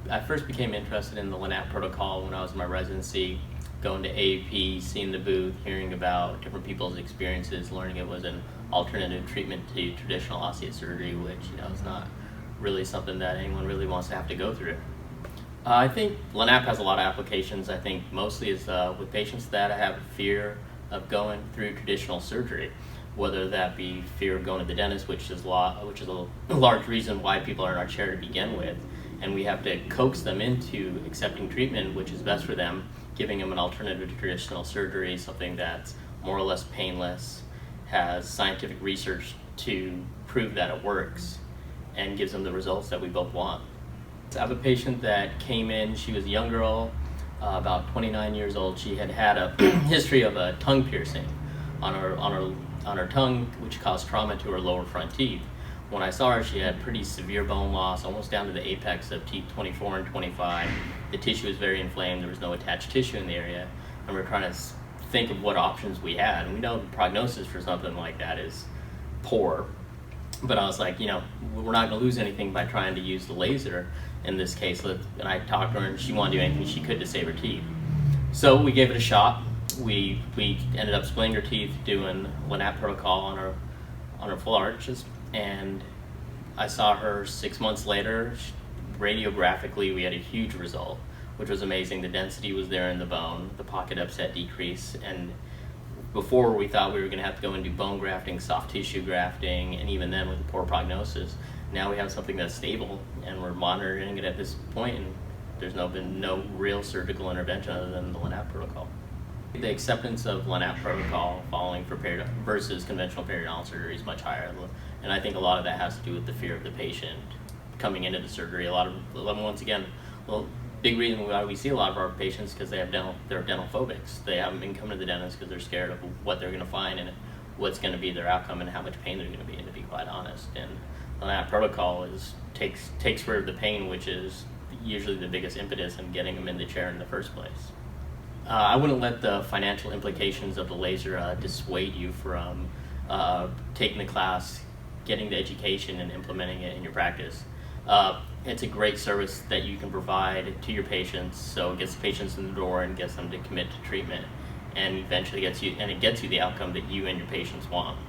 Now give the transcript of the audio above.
I first became interested in the LANAP protocol when I was in my residency, going to AAP, seeing the booth, hearing about different people's experiences, learning it was an alternative treatment to traditional osteosurgery, which is not really something that anyone really wants to have to go through. I think LANAP has a lot of applications. I think mostly is with patients that have fear of going through traditional surgery, whether that be fear of going to the dentist, which is a large reason why people are in our chair to begin with, and we have to coax them into accepting treatment which is best for them, giving them an alternative to traditional surgery, something that's more or less painless, has scientific research to prove that it works, and gives them the results that we both want. I have a patient that came in. She was a young girl, about 29 years old. She had had a history of a tongue piercing on her tongue, which caused trauma to her lower front teeth. When I saw her, she had pretty severe bone loss, almost down to the apex of teeth 24 and 25. The tissue was very inflamed. There was no attached tissue in the area, and we were trying to think of what options we had. And we know the prognosis for something like that is poor. But I was like, we're not going to lose anything by trying to use the laser in this case. And I talked to her, and she wanted to do anything she could to save her teeth. So we gave it a shot. We ended up splitting her teeth, doing LANAP protocol on her full arches, and I saw her 6 months later. Radiographically, we had a huge result, which was amazing. The density was there in the bone, the pocket upset decrease, and before we thought we were going to have to go and do bone grafting, soft tissue grafting, and even then with a poor prognosis. Now we have something that's stable, and we're monitoring it at this point, and there's been no real surgical intervention other than the LANAP protocol. The acceptance of LANAP protocol following for versus conventional periodontal surgery is much higher, and I think a lot of that has to do with the fear of the patient coming into the surgery. Big reason why we see a lot of our patients because they're dental phobics. They haven't been coming to the dentist because they're scared of what they're going to find and what's going to be their outcome and how much pain they're going to be in, to be quite honest. And that protocol takes rid of the pain, which is usually the biggest impetus in getting them in the chair in the first place. I wouldn't let the financial implications of the laser dissuade you from taking the class, getting the education, and implementing it in your practice. It's a great service that you can provide to your patients, so it gets the patients in the door and gets them to commit to treatment, and eventually gets you the outcome that you and your patients want.